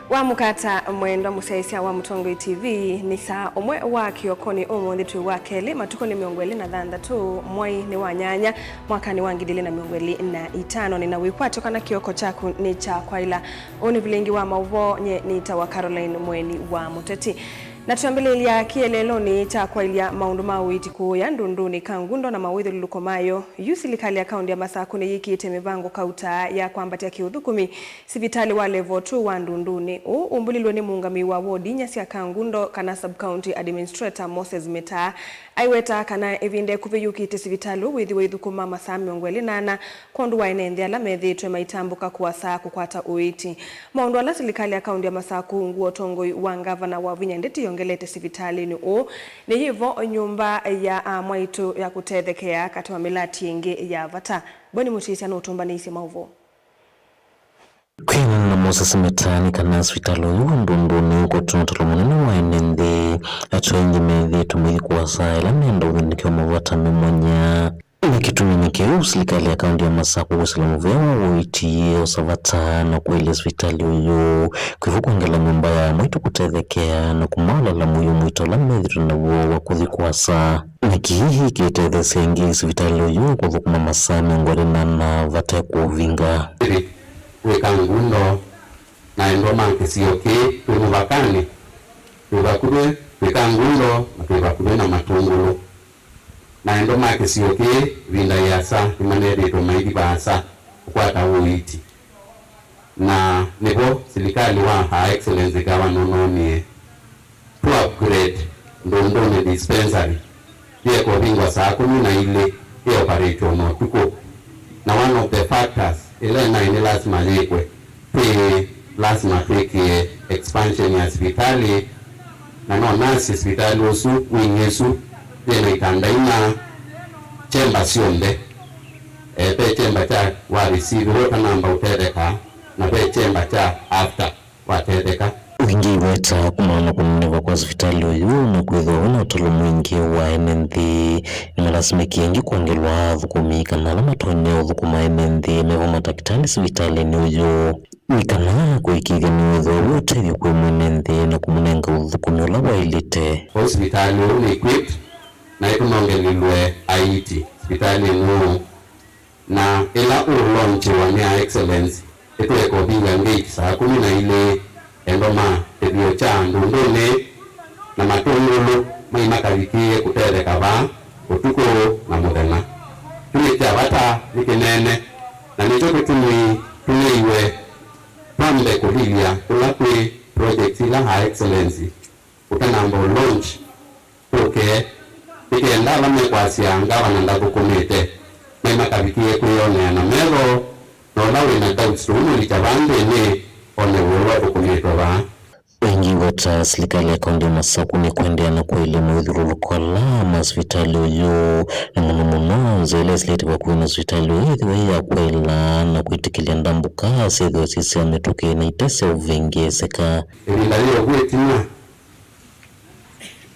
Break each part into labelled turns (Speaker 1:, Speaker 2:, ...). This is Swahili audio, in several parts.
Speaker 1: wa mukata mwendo musaisia wa Mutongoi TV ni saa omwe wa kiokoni umuthi twi wa keli matuko ni 26 mwai ni wa nyanya mwaka ni wa 2025 ni na wikwatyo kana kioko chaku ni cha kwaila oni vilingi wa mauvo nye ni ta wa Caroline Mweni wa Muteti. Na tuambelelia kielelo ni cha kwailia maundu mawiti kuya ndunduni kangundo na mawithu lulukomayo yusilikali ya kaundi ya Masakuni yikite mivango kauta ya kwambatia kiuthukumi sivitali wa level 2 wa ndunduni umbulilwe ni muungami wa wodi nyasi ya kangundo kana sub-county administrator Moses Meta aiweta kana evinde kuviyukite sivitali withi withukuma masami ongweli nana kondu wa inenthi ala methitwe maitambuka kuwasa kukwata uiti maundu ala silikali ya kaundi ya Masaku nguo Tongoi wa ngavana wa Vinya Ndeti yongelete sivitali ni hivo nyumba ya mwaitu ya kutethekea kati wa milati yengi ya vata boni mutisi anotumba ni isi mauvo
Speaker 2: Kwina na Moses Meta kana hospitali ndunduni ko tunatolo munene wa inenthi atwengi methitu mwikuwasa ila menda uthindikio mavata mimonya Nikitumi serikali ya kaunti ya Masaku kusila mvewa uitie usavata na kuili hospitali uyu kuivuku ngela nyumba ya mwitu kutethekea na kumala la muyu mwito la medhiru na uo wa kuthikuwasa Nikihihi kitethe sengi hospitali uyu kuivuku mamasami ngwari na vata ya kuvinga
Speaker 3: Wekangundo na endoma nkisiyoke tumuvakani tuvakube wekangundo na tuvakube na matungulu na endoma kisiyoke vinda yasa imanere to maidi basa kwata uiti na nebo serikali wa Her Excellency Governor noni to upgrade ndondone dispensary pia kwa bingwa saa 10 na ile pia operate ono tuko na one of the factors ile na ile lazima lekwe pia lazima peke expansion ya hospitali na no nasi hospitali osu wingesu na itandaina chemba sionde pe chemba cha wa receive water number utedeka na pe chemba cha after watedeka
Speaker 2: wingi weta kumana kuneva kwa hospitali uyu na kwithona utolo mwingi wa enenthi nimalasime yengi kuongelwa thukumi kana ala matonye uthukuma enenthi mevo madaktari hospitali ni uyu nikana kuikiga ni utho utethio kwi mwenenthi na kumunenga uthukumi ula wailite
Speaker 3: hospitali ni equipped na ikunongelilwe IT hospitali no na ila launch wa Her Excellency eko binga ngeki saa 10 na ile endoma ebyo cha ndundune na matungulu maimakalikie kutereka ba utuko na muthena tulicha bata nikinene na nicho tuliwe pambe kuhilia kulakwe project ila Her Excellency utanamba launch okay ikienda la mekwasia ngavana ndakukumite maimakalikie kuyone na mero no lawe na doubts tulitabande ni one uwa kukumitwa ba
Speaker 2: wengi wata serikali ya kaunti ya Masaku ni kuendea na kwa elimu udhurulu kwa lama hospitali uyu na muno zile sileti kwa kuwina hospitali uyu ya kwela na kuitikilia ndambuka sethi wa sisi ametuke na itase uvengeseka
Speaker 3: ilindalio kuwe tina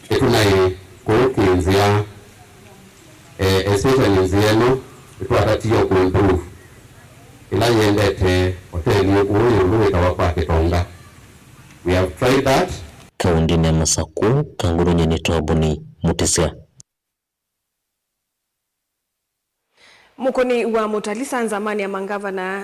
Speaker 3: itunae kuruki nzia especially nzieno ituatatiyo kuimprove ila yendete hoteli uyu luweka wakwa kitonga. We have tried that.
Speaker 2: Kaunti ya Masaku kanguru nyeni Tobuni Mutisia.
Speaker 1: Mukoni wa Mutalisa zamani ya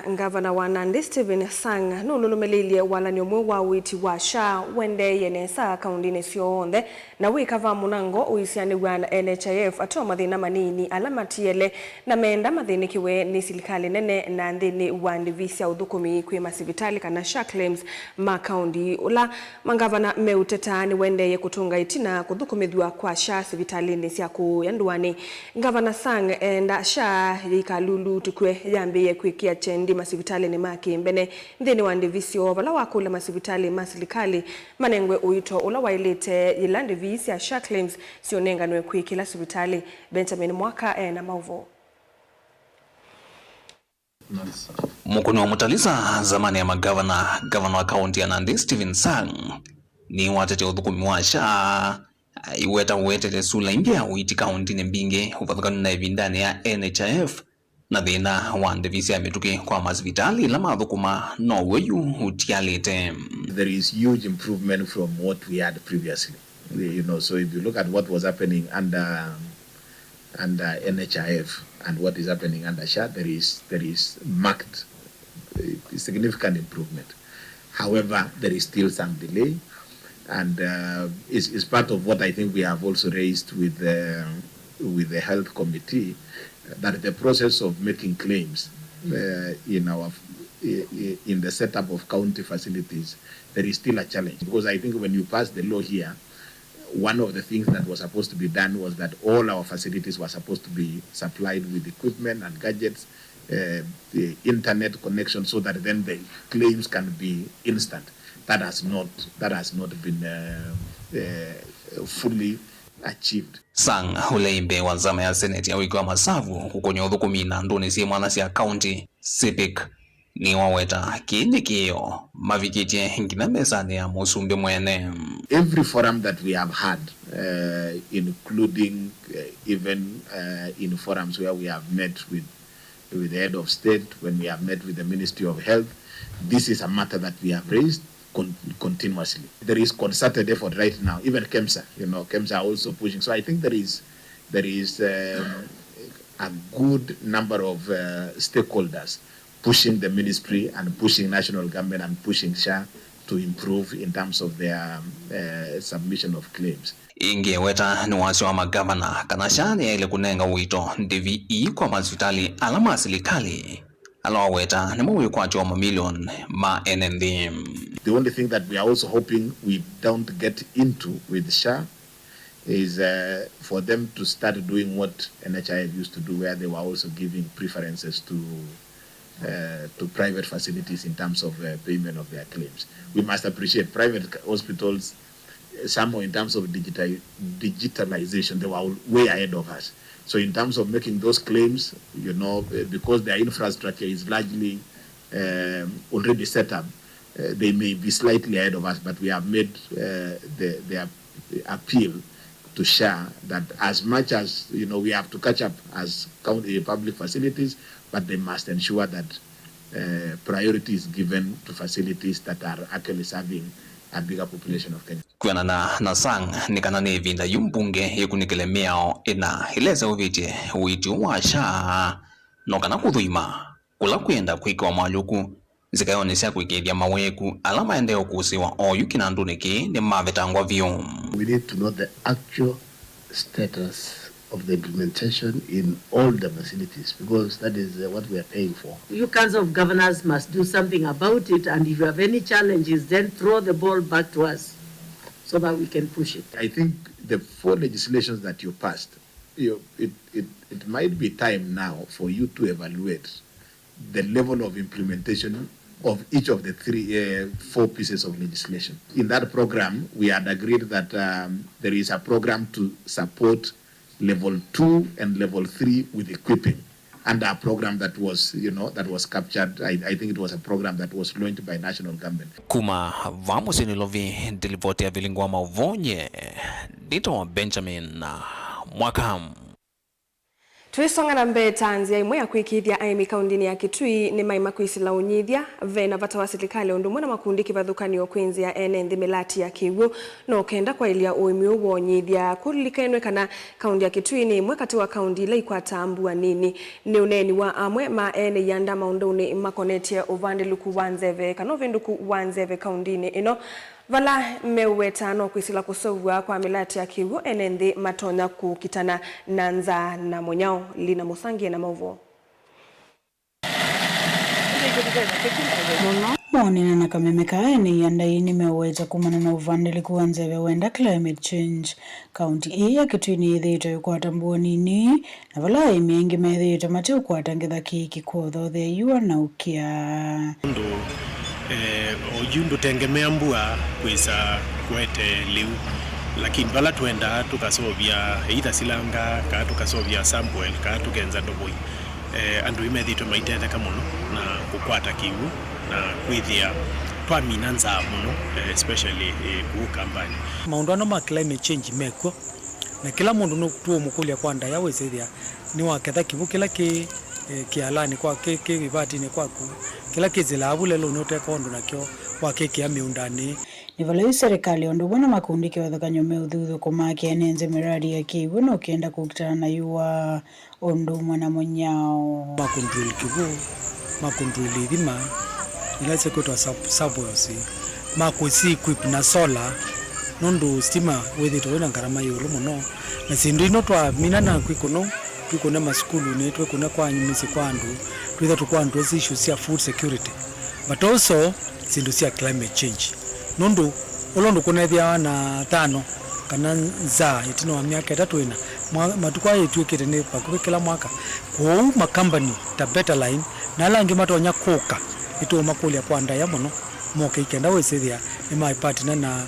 Speaker 1: ngavana wa Nandi Stephen Sang nululumelile wala ni omwe wa witi wa sha wende yenesa kaundine sioonde na wikava munango uisiani wa NHIF atoa mathina manini alamatiele na menda mathini kiwe ni serikali nene na ndini wa ndivisi ya uthukumi kwi masivitali kana sha claims makaundi ula mangavana meutetani wende ye kutunga itina kuthukumithwa kwa sha sivitali ni siaku yanduani ngavana Sang enda sha yikalulu tukwe yambiye kwikia chendi masivitali ni maki mbene ndini wa ndivisio vala wakula masivitali masilikali manengwe uito ula wailite yilandi visi ya sha claims sionenga nwe kwikila sivitali Benjamin Mwaka na mauvo
Speaker 4: Mukoni wa Mutalisa zamani ya gavana wa kaunti ya Nandi Stephen Sang ni watete uthukumi wa sha iweta uwetete sula ingia uiti kaunti ni mbinge upathukanu na evindani ya NHIF na thina wa ndivisi ya mituki kwa masivitali la mathukuma no weyu utialite
Speaker 5: there is huge improvement from what we had previously. So if you look at what was happening under NHIF and what is happening under SHA, there is marked significant improvement. However, there is still some delay, and is part of what I think we have also raised with the health committee, that the process of making claims in the setup of county facilities, there is still a challenge, because I think when you pass the law here, one of the things that was supposed to be done was that all our facilities were supposed to be supplied with equipment and gadgets, the internet connection, so that then the claims can be instant. That has not been fully achieved.
Speaker 4: Sang Huleimbe wa zama ya Senate ya wiki wa masavu hukonyo udhukumi na ndoni si mwanasi ya county CPIC ni waweta kini kiyo mavikiti hingina mesani ya musumbi mwene.
Speaker 5: Every forum that we have had, including even in forums where we have met with the head of state, when we have met with the Ministry of Health, this is a matter that we have raised continuously. There is concerted effort right now. Even KEMSA, KEMSA are also pushing. So I think there is a good number of stakeholders pushing the ministry and pushing national government and pushing SHA to improve in terms of their submission of claims.
Speaker 4: Inge weta ni wasi wa magavana kana SHA ni ile kunenga wito DVE kwa hospitali alama serikali. Alo weta ni mwe kwa choma million ma NND.
Speaker 5: The only thing that we are also hoping we don't get into with SHA is for them to start doing what NHIF used to do, where they were also giving preferences to private facilities in terms of payment of their claims. We must appreciate private hospitals, somehow in terms of digitalization, they were way ahead of us. So in terms of making those claims, because their infrastructure is largely already set up, they may be slightly ahead of us, but we have made the appeal to SHA that as much as we have to catch up as county public facilities, but they must ensure that priority is given to facilities that are actually serving a bigger population of Kenya.
Speaker 4: Kuana na sang nikana nevinda yumbunge yekunikele miao ina hileza uvite witi wa SHA nokana kudhuima kula kuenda kwika wa maluku zikayonesha kuikidia maweku alama endeo kusiwa oyuki na nduniki ni mavetangwa vyo.
Speaker 6: We need to know the actual status of the implementation in all the facilities, because that is what we are paying for.
Speaker 7: You Council of Governors must do something about it, and if you have any challenges, then throw the ball back to us so that we can push it.
Speaker 5: I think the 4 legislations that you passed, it might be time now for you to evaluate the level of implementation of each of the 4 pieces of legislation. In that program, we had agreed that there is a program to support level 2 and level 3 with equipping, and a program that was, that was captured. I think it was a program that was launched by national government.
Speaker 4: Kuma vamos inilovi delivote ya vilingwa mauvonye dito Benjamin Mwakam.
Speaker 1: Tuisonga na mbele tanzia imwe ya kuikithia aimi kaundini ya Kitui ni maima kuisila unyithia vena vata wa serikali undumwe na makundi kivathukani o kwinzi ya NND melati ya kiwu no kenda kwa ilia uimi uwo unyithia kulikainwe kana kaundi ya Kitui ni imwe kati wa kaundi ile ikwata ambua nini ni uneni wa amwe ma ene yanda maunduni makonetie uvandi luku wanzeve kanovi nduku wanzeve kaundini ino vala meweta no kwisila kusowa kwa milati ya kiwu NND matonya kukitana nanza na monyao lina musangie na mauvo.
Speaker 8: Monina na kamemeka ni yanda ini meweta kumana na uvandili kuwanzeve wenda climate change. County ya Kitui ni idhito yukwata mbuo nini na vala imiengi medhito mate ukwata ngitha kiki kuotho the yuwa na ukia.
Speaker 9: Ojundu tengemea mbua kwisa kwete liu, lakini bala tuenda tukasovya either silanga ka tukasovya Samuel ka tukenza ndoboi andu imethito maitetheka muno na kukwata kiwu na kwithia twaminanza muno especially ku kampani
Speaker 10: maundano ma climate change mekwo na kila mundu no tuo mukulia kwanda yawe sithia ni waketha kivu kila kialani kwa vibati ni kwaku kila kizila abule lo note kondo nakyo wakekia miundani
Speaker 8: ni vala serikali ondu bwana makundi kiwathukany'o meuthuthu kumakia nenze miradi ya kiwu no kienda kukitana na yuwa ondu mwana munyao
Speaker 10: makundruli kivu makundruli thima ilase kwetwa subways makwisi equip na solar nundu stima wethito wina ngarama yulu muno na sindu ino twa minana kwikuno twikune maskulu ni twikune kwa nyumisi kwa andu twitha tukwa andu issues ya food security but also sindu cia climate change nundu ulondu kunethia na tano kana nza itino wa miaka itatu ina matukwa yetwikite ni pakuwe kila mwaka kwa makambani ta Better Line na langi matonya kuka ito makulia kwa ndaya muno moke ikenda wesethia ni my partner na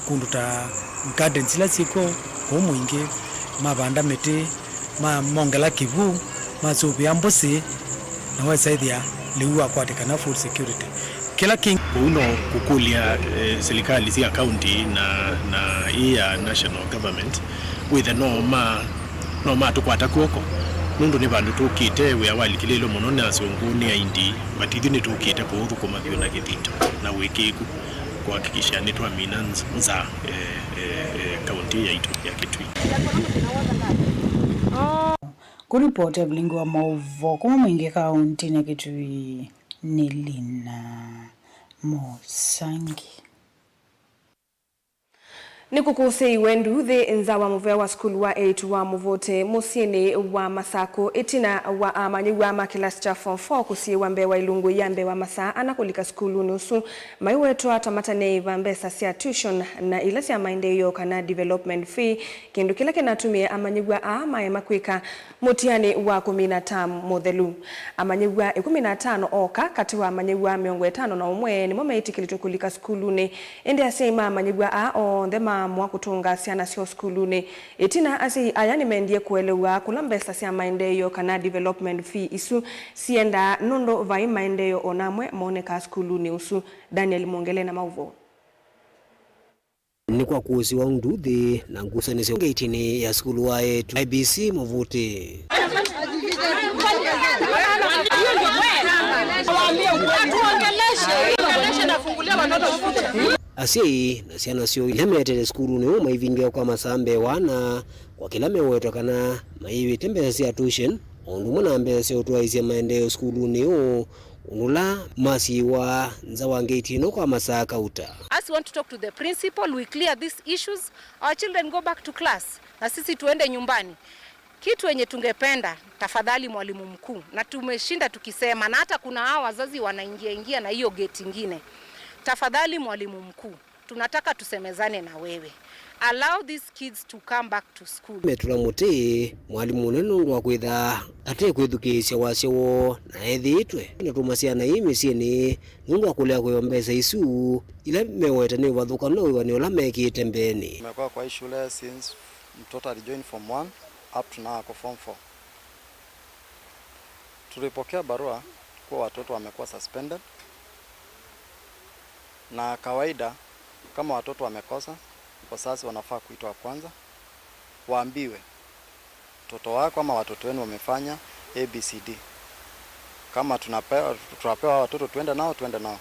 Speaker 10: kundu ta gardens la siko kwa mwingi mabanda miti mongela kivu masubi ambusi na wesethia liwa kwa kana food security kila king
Speaker 9: uno kukulia serikali cia county na ya national government with the no tukwata kuoko nundu ni bandu tukite we awali kilelo muno na sunguni ya indi matithi ni tukite kuuthu kumathio na githito na wikiku kuhakikisha ni twamina nza county ya itu ya Kitui.
Speaker 8: Kuripoti Blingu wa Mauvo kuma mwingi kaunti na Kitui ni Lina Mosangi.
Speaker 1: Ni kukusi wendu the nzawa muvea wa skulu wa 8 wa muvote musieni wa Masako itina wa amanyi wa makilasi cha form 4 kusie wa mbe wa ilungu ya mbe wa Masaa anakulika skulu nusu maiwetu atamata neiva mbesa sia tuition na ilasi ya maendeleo kana development fee kindu kila kinatumia amanyi wa ama makwika mutiani wa 15 modelu amanyi wa 15 oka kati wa amanyi wa 50 na umwe ni momeiti kilitokulika skulu ni ende asema amanyi wa on the mwa kutunga siana sio skuluni itina asi ayani mendie kuelewa kulambesa sia maendeleo kana development fee isu sienda nondo vai maendeleo onamwe moneka skuluni usu Daniel Mongele na Mauvo
Speaker 11: ni kwa kuusi wa nduthi na ngusanisi ngaitini ya skulu wa yetu IBC muvuti Asi na siana sio ilemetele skulu ni maivingia kwa masambe wana kwa kila meweto kana maivi tembeza ya tuition ondu mwana mbeza otwaizia maendeleo skulu ni unula masi wa nzawa ngeti no kwa Masaa kauta.
Speaker 12: As we want to talk to the principal, we clear these issues, our children go back to class na sisi tuende nyumbani. Kitu wenye tungependa tafadhali mwalimu mkuu, na tumeshinda tukisema na hata kuna hao wazazi wanaingia na hiyo gate nyingine. Tafadhali mwalimu mkuu, tunataka tusemezane na wewe. Allow these kids to come back to school.
Speaker 11: Metula muti mwalimu nenu wa kwitha ate kwithukisya wasyo na ethitwe ina tumasiana imisi ni nundu akulea kuyombeza isu ile meweta ni wathuka no wani ola mekite mbeni.
Speaker 13: Nimekuwa kwa hii shule since mtoto alijoin form 1 up to now ako form 4. Tulipokea barua kwa watoto wamekuwa suspended. Na kawaida kama watoto wamekosa wazazi wanafaa kuitwa kwanza waambiwe mtoto wako ama watoto wenu wamefanya ABCD. Kama tunapewa watoto tuende nao.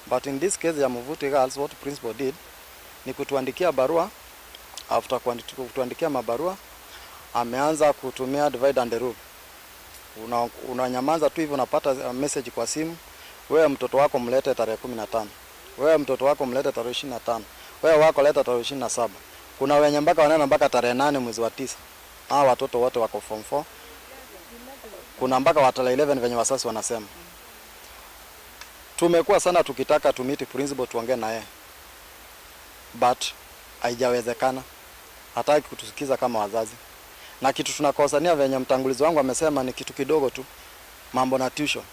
Speaker 13: But in this case ya Muvuti Girls, what principal did ni kutuandikia barua. After kutuandikia mabarua ameanza kutumia divide and rule. Unanyamaza tu hivyo, unapata message kwa simu, wewe mtoto wako mlete tarehe 15. Wewe mtoto wako mlete tarehe 25. Wewe wako leta tarehe 27. Kuna wenye mpaka wanaenda mpaka tarehe 8 mwezi wa 9. Hao watoto wote wako form 4. Kuna mpaka wa tarehe 11 venye wasasi wanasema. Tumekuwa sana tukitaka to meet principal tuongee na yeye. But haijawezekana. Hataki kutusikiza kama wazazi. Na kitu tunakosania venye mtangulizi wangu amesema ni kitu kidogo tu. Mambo na tuition.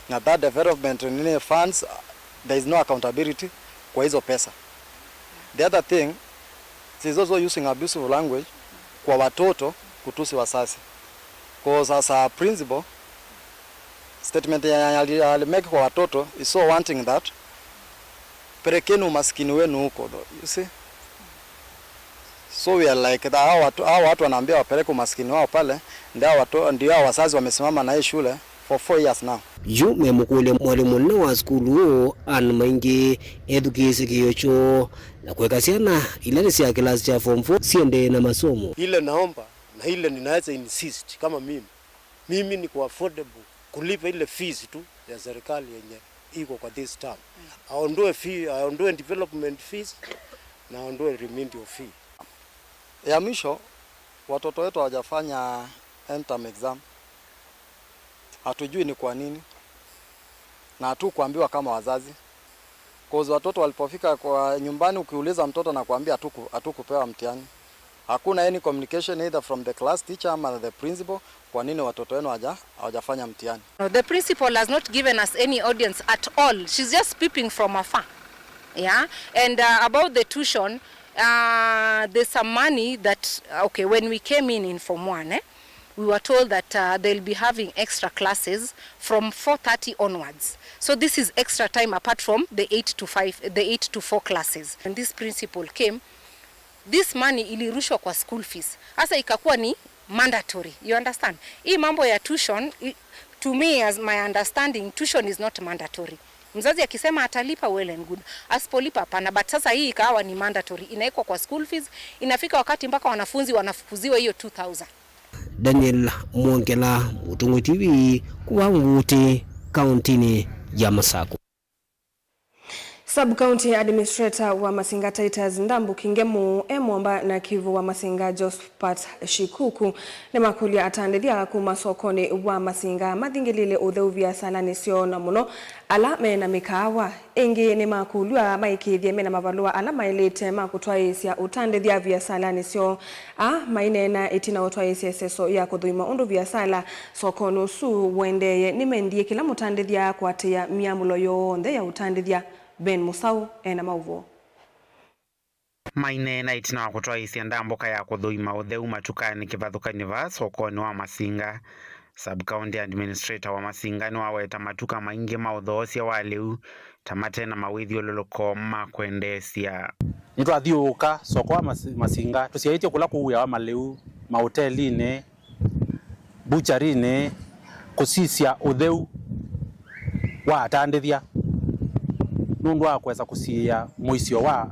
Speaker 13: Na that development in funds, there is no accountability kwa hizo pesa. The other thing, she is also using abusive language kwa watoto kutusi wasasi. Kwa sasa principal statement ya make kwa watoto is so wanting that perekeni umaskini wenu huko, you see. So we are like hao watu wanaambia wapeleke umaskini wao pale, ndio wasasi wamesimama na hii shule for 4 years now.
Speaker 11: Yu memukule mwalimu na wa skulu an maingi edukisi kiyocho na kuweka siana ilani ya klasi cha form 4 siende na masomo.
Speaker 14: Ile naomba na ile ninaweza insist kama mimi ni kwa affordable kulipa ile fees tu ya serikali yenye iko kwa this term. Aondoe development fees na aondoe remedial fee.
Speaker 13: Ya mwisho, watoto wetu hawajafanya end term exam. Hatujui ni kwa nini. Na hatukuambiwa kama wazazi. Cause watoto walipofika kwa nyumbani ukiuliza mtoto na kuambia hatukupewa mtihani. Hakuna any communication either from the class teacher ama the principal kwa nini watoto wenu hawajafanya mtihani.
Speaker 12: The principal has not given us any audience at all. She's just peeping from afar. Yeah, and about the tuition, there's some money that when we came in Form 1, we were told that they'll be having extra classes from 4:30 onwards. So this is extra time apart from the 8 to 4 classes. When this principal came, this money ilirushwa kwa school fees. Asa ikakuwa ni mandatory. You understand? Hii mambo ya tuition, to me as my understanding, tuition is not mandatory. Mzazi akisema atalipa well and good. Asipolipa hapana, but sasa hii ikawa ni mandatory. Inaekwa kwa school fees, inafika wakati mpaka wanafunzi wanafukuziwa hiyo 2000.
Speaker 11: Daniel Mwongela, Mutungu TV, kwa Mvuti, kauntini ya Masako.
Speaker 1: Sub-County Administrator wa Masinga Titus Ndambu Kingemu Emwamba na Kivu wa Masinga Jospat Shikuku ni makulia atandithia kuma sokoni wa Masinga mathingilile utheuvia salani sio na muno ala mena mikawa ingi ni makulia maikithie mena mavalua ala mailete makutwaisia utandithia via salani sio mainena itina utwaisia seso ya kuthuima undu via sala sokoni su wendeye nimendie kila mutandithia kwatia miamulo yonthe ya utandithia. Ben Musau ena mauvo.
Speaker 15: Maine na itina wakutwaisia ndamboka ya kuthuima utheu matukani kivathukani va sokoni wa Masinga. Sub-County Administrator wa Masinga ni waweta matuka maingi mauthosia wa liu tamate na mawithio luluko makwendesia.
Speaker 16: Nitwathiuka soko wa Masinga tusiaitie kula kuuya wa maliu mahoteline bucharine kusisia utheu wa atandithia nundu wa kweza kusia muisio wa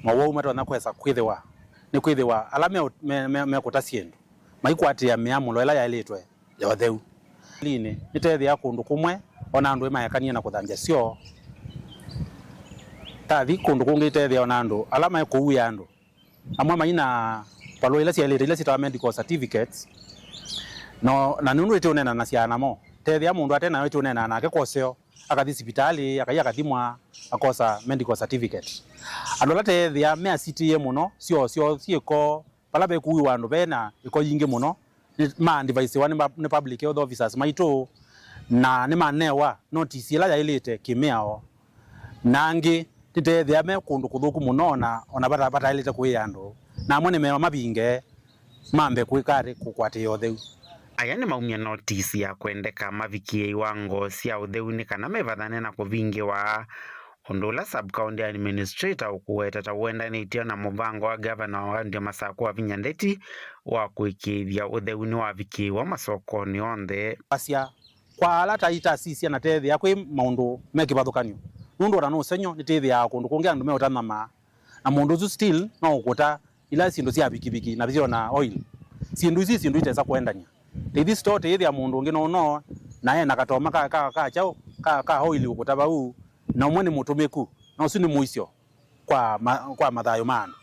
Speaker 16: mawau mato na kweza kwithiwa ni kwithiwa ala me kutasiendo maikwatia miamulo ila yaletwe ya watheu line nitethia kundu kumwe ona andu mayakania na kuthanja sio tathi kundu kungi tethia ona andu ala maikuuya andu amwe maina palo ila cialete ila citawa medical certificates no na nundu itunena na ciana mo tethia mundu atena itunena nake koseo akathi hospitali akathimwa akosa medical certificate andu latethia me asitie muno sio cieko pala be kuwi wandu bena iko yingi muno ma device wani ni public health officers maito na ni manewa notice ila yailite kimiao nangi titethia me kundu kuthuku muno na ona bata ilite kuwi andu na amwe ni me mabinge mambe kwikari kukwate yotheu.
Speaker 15: Aya ni maumia notice ya kuendeka mavikie iwango sia utheuni kana mevathane na kuvingiwa ondula Sub-County Administrator ukuweta tawenda ni itio na muvango wa Governor wa ndio Masako wa Vinyandeti wa kuikithia utheuni wa vikie wa masokoni onthe.
Speaker 16: Asia kwa alata ita sisi na tethia kwi maundu mekivathukanio nundu ora no senyo ni tethia kundu kungi andu meutana na mundu zu still no ukuta ila sindu cia bikibiki na bizio na oil sindu iteza kuendanya This story hithi ya mundu ngi no naye nakatoma ka oil ukutaba u na umwe ni mutumiku na usi ni muisio kwa mathayo manu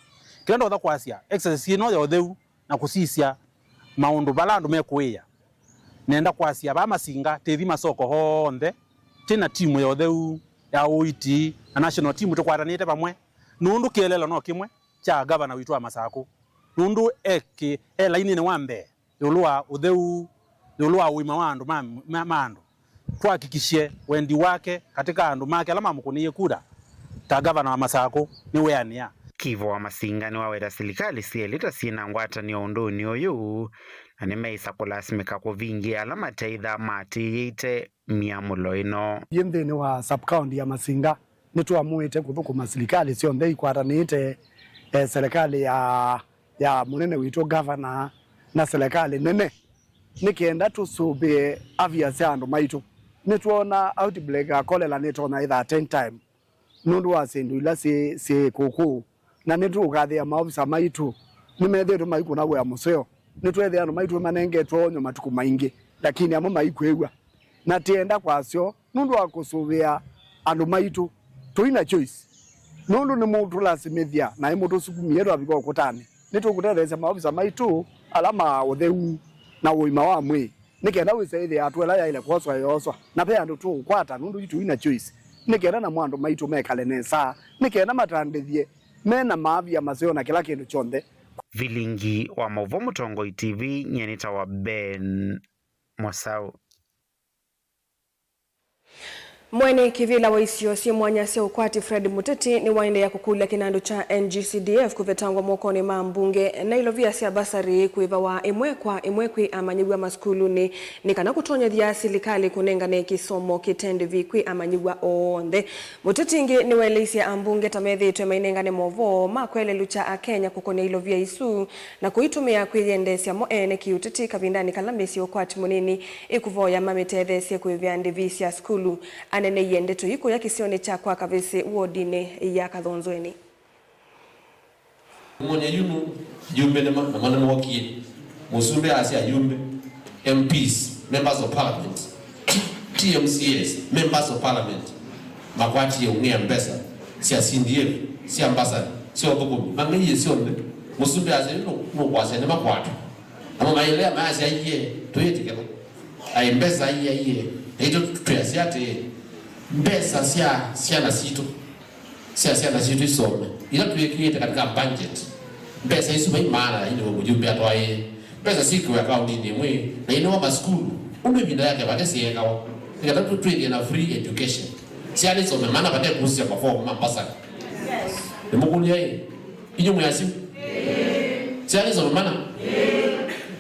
Speaker 16: kendo tha kwasia exercise no yo theu na kusisia maundu balandu mekuia nenda kwasia ba Masinga tethi masoko honthe tina timu yo theu ya uiti na national team tukwatanite pamwe nundu kielelo no kimwe cha governor witu wa Masako nundu line ni wambe yulua utheu yulua wima wandu mandu twakikishie wendi wake katika andu make alama mukuniye kura ta governor wa Masako ni weania.
Speaker 15: Kivu wa Masinga ni waweta serikali sielita sina ngwata ni ondoni oyu na nimeisa kulasimika kuvingi alama teitha mati yite miamulo ino.
Speaker 17: Yemthini wa Sub-County ya Masinga nituamuite kuthukuma serikali cionthe ikwatanite serikali ya munene witu governor na serikali nene nikenda tusube afya cia andu maitu nitwona outbreak ya cholera nitwona either 10 time nundu wa sindu ila si kuku na nitugathia maofisa maitu nimethete maikuna gwa museo nitwethia andu maitu manengetwo onyo matuku maingi lakini amo maikwegwa na tienda kwacio nundu wa kusubia andu maitu tuina choice nundu ni mundu lasimithia na imutu sukumie ndo abiko kutani nitukutethereza maofisa maitu alama utheu na uima wa mwi nikenda wiseithia atwela ya ile kwoswa yoswa na pe andu tu kwata nundu itu ina choice nikenda na mwandu maitu mekale nesa nikenda matandithie mena maavia maseo na kila kindu chonde.
Speaker 15: Vilingi wa Mauvo Mutongoi TV nyenita wa Ben Mwasau.
Speaker 1: Mwene kivila wa isio si mwanya sia ukwati Fred Muteti ni wainde ya kukula kinandu cha NGCDF kuvetangwa mwokoni mbunge na ilovia sia basari kuiva wa imwe kwa imwe kwi amanyigwa maskulu ni kana kutonya dhia silikali kunengane kisomo kitende vikwi amanyigwa onde. Muteti ingi ni wailisia ambunge tamethi tuwe mainengane movo makwele lucha Kenya kukone ilovia isu na kuitumia kuyende sia moene kiuteti kavindani kalamesi ukwati munini ikuvoya mamitedhe sia kuivya ndivisi ya skulu anene yende tu iko ya kisione cha kwa kavese uodine ya Kathonzweni.
Speaker 18: Mwenye yunu yumbe na mana mwaki musumbe asia yumbe MPs members of parliament TMCs members of parliament makwati ya ungia mpesa sia sindie sia ambassador sia obukumi mangi yesionde musumbe asia no kwase ne makwatu ama mailea maasi aye tuyetikelo ai mpesa aye eto tuyasiate mbesa sia na sito sia na sito isome ila tuyekiete katika budget mbesa isu mai maana ile mjumbe atwaye mbesa siku ya kaunti ni mwe na ino ma school umbe binda yake bade sieka wa nikata tu trade na free education sia ni some maana bade kusia perform mambasa yes nimukuli yeye inyo mwasi sia ni some maana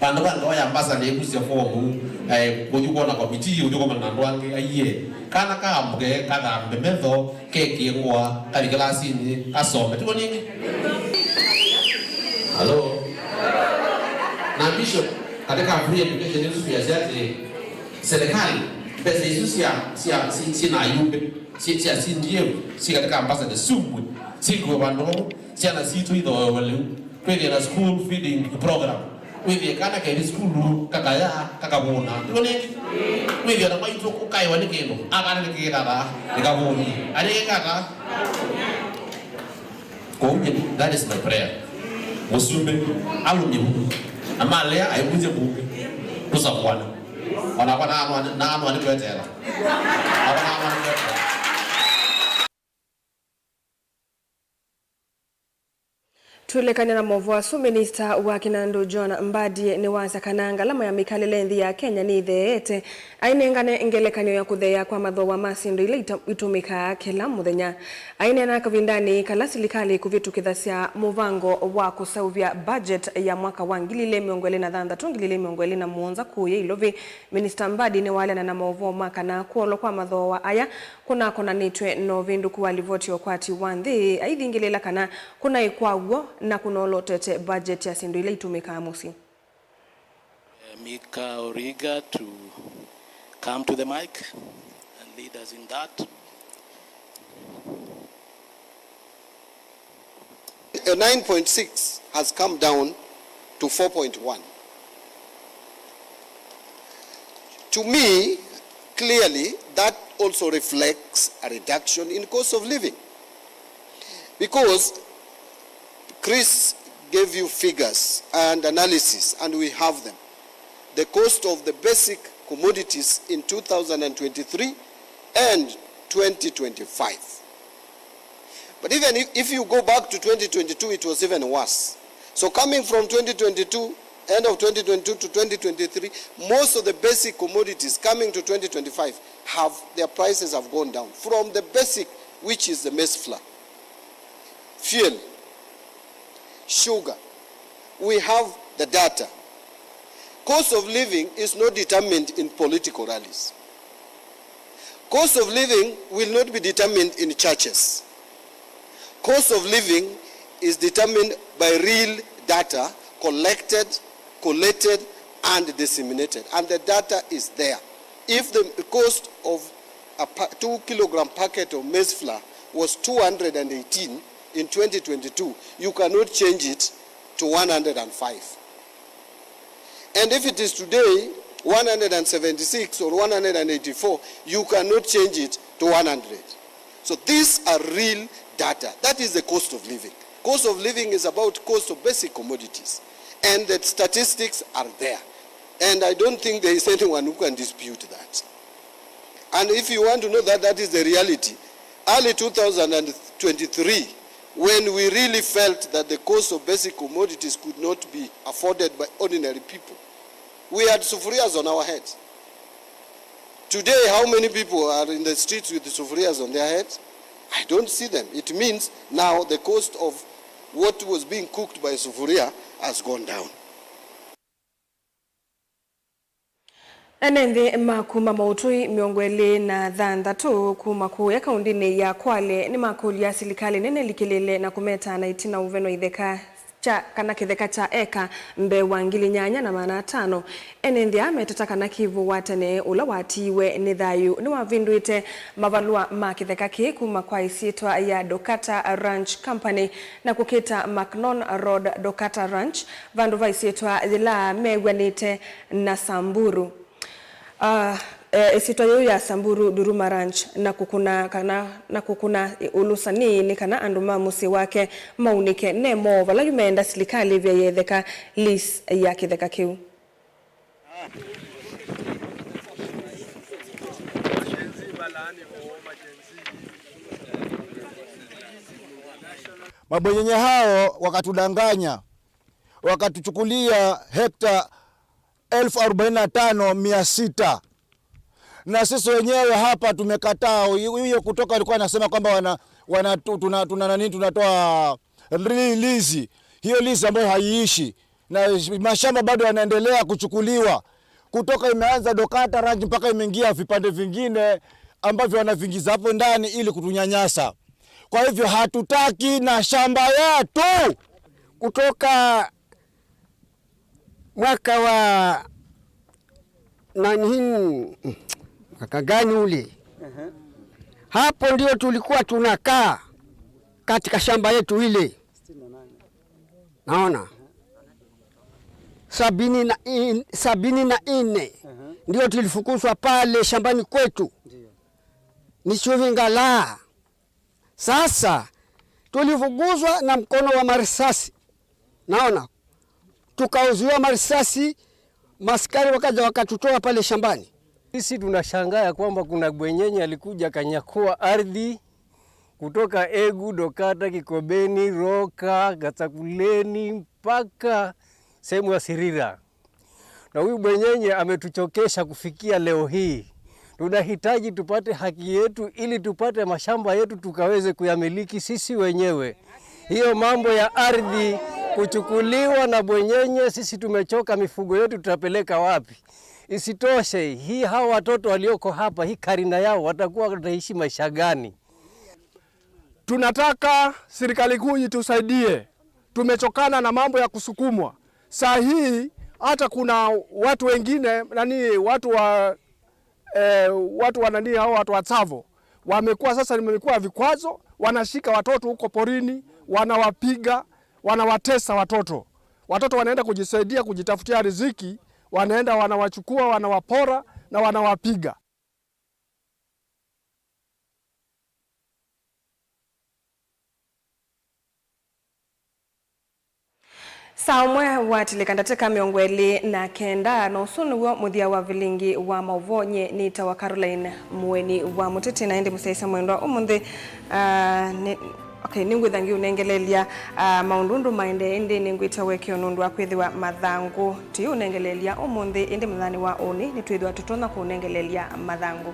Speaker 18: bando ya ambasa le kusia form kujuko na committee ujuko manandwange aye kana kaambuke kathambe metho kekiengwa kali klasi ni asome tuko nini hello na bishop katika free education yetu pia zati serikali pesa hizo si na yumbe si ndiye si katika ambassador sumu si kwa bando si na situ hizo wale kweli na school feeding program wewe kana ke school kakaya kakabona tuko nini wewe na maitu kukai wani keno akana nikira nikaboni ale kaka konje that is my prayer musumbe alumye mungu amalea ayibunje bunge kusakwana wana na anu anikwetera wana
Speaker 1: Tulekanya na movoasu Minister wa Kinandu John Mbadi ni waza kananga lama ya mikalele nthi ya Kenya ni theete ainengane ngelekanyo ya kuthea kwa mathoa masindu ile itumika kila muthenya ainena kavindani kala silikali kuvitukithasia muvango wa kusauvya budget ya mwaka wa 2026 kuye ilovi Minister Mbadi ni wale na movo maka na kuolo kwa mathoa aya kuna nitwe no vindu kuwalivoti okwati wanthi aithingilela kana kuna ikwaguo na kunolotete budget ya sindu ile itumika amusi.
Speaker 19: Mika Origa to come to the mic and lead us in that.
Speaker 20: A 9.6 has come down to 4.1. To me, clearly, that also reflects a reduction in cost of living. Because Chris gave you figures and analysis, and we have them. The cost of the basic commodities in 2023 and 2025. But even if you go back to 2022, it was even worse. So coming from 2022, end of 2022 to 2023, most of the basic commodities coming to 2025 their prices have gone down. From the basic, which is the maize flour, fuel, sugar, we have the data. Cost of living is not determined in political rallies. Cost of living will not be determined in churches. Cost of living is determined by real data collected, collated, and disseminated, and the data is there. If the cost of a 2 kilogram packet of maize flour was 218 in 2022, you cannot change it to 105. And if it is today 176 or 184, you cannot change it to 100. So these are real data. That is the cost of living. Cost of living is about cost of basic commodities. And the statistics are there. And I don't think there is anyone who can dispute that. And if you want to know that that is the reality, early 2023, when we really felt that the cost of basic commodities could not be afforded by ordinary people, we had sufurias on our heads. Today, how many people are in the streets with the sufurias on their heads? I don't see them. It means now the cost of what was being cooked by sufuria has gone down.
Speaker 1: Enende makuma mautui miongwele na thandatu kuma kuya kaundini ya Kwale ni makuli ya serikali nene likilele na kumeta na itina uveno itheka cha kana kitheka cha eka mbe wangili nyanya na mana 5 enende ametata kana kivu watene ula watiwe ni thayu ni wavinduite mavalua ma kitheka ki kuma kwa isitwa ya Dokata Ranch Company na kukita Macnon Road Dokata Ranch vandu vaisitwa la megwanite na Samburu. Isitwa yu ya Samburu Duruma Ranch na kukuna ulusani ni kana anduma musi wake maunike nemo vala yumeenda serikali vya yetheka lis ya kitheka kiu.
Speaker 21: Mabwenyenye hao wakatudanganya, wakatuchukulia hekta 45,600 na sisi wenyewe hapa tumekataa. Huyo kutoka alikuwa anasema kwamba tunatoa lease, hiyo lease ambayo haiishi na mashamba bado yanaendelea kuchukuliwa kutoka imeanza Dokata Ranch mpaka imeingia vipande vingine ambavyo wanavingiza hapo ndani ili kutunyanyasa. Kwa hivyo hatutaki na shamba yetu.
Speaker 22: Kutoka mwaka wa mwaka gani ule? Hapo ndio tulikuwa tunakaa katika shamba yetu ile. Naona 74 ndio tulifukuzwa pale shambani kwetu. Ni Chuvingala. Sasa tulifukuzwa na mkono wa marisasi. Naona tukauziwa marisasi, maskari wakaja wakatutoa pale shambani.
Speaker 23: Sisi tunashangaa kwamba kuna bwenyenye alikuja kanyakua ardhi kutoka Egu, Dokata, Kikobeni, Roka, Gatsakuleni mpaka sehemu ya Sirira. Na huyu bwenyenye ametuchokesha kufikia leo hii. Tunahitaji tupate haki yetu ili tupate mashamba yetu tukaweze kuyamiliki sisi wenyewe. Hiyo mambo ya ardhi kuchukuliwa na bwenyenye, sisi tumechoka, mifugo yetu tutapeleka wapi? Isitoshe, hawa watoto walioko hapa, hii karina yao watakuwa wataishi maisha gani?
Speaker 17: Tunataka serikali kuu itusaidie. Tumechokana na mambo ya kusukumwa. Saa hii hata kuna watu wengine watu wa Tsavo wamekuwa sasa nimekuwa vikwazo, wanashika watoto huko porini, wanawapiga, wanawatesa watoto. Watoto wanaenda kujisaidia, kujitafutia riziki, wanaenda wanawachukua, wanawapora na wanawapiga.
Speaker 1: Saumwe watilekandateka miongweli na kenda na usunu wa muthia wa vilingi wa mauvonye ni tawa Caroline Muweni wa mutete na endi musaisa mwendo umundi ningwithangi unengelelia maundundu maende endi ningwita wekio nundu wa kwithiwa mathangu ti unengelelia umundi endi muthani wa uni ni twithwa tutona kunengelelia mathangu.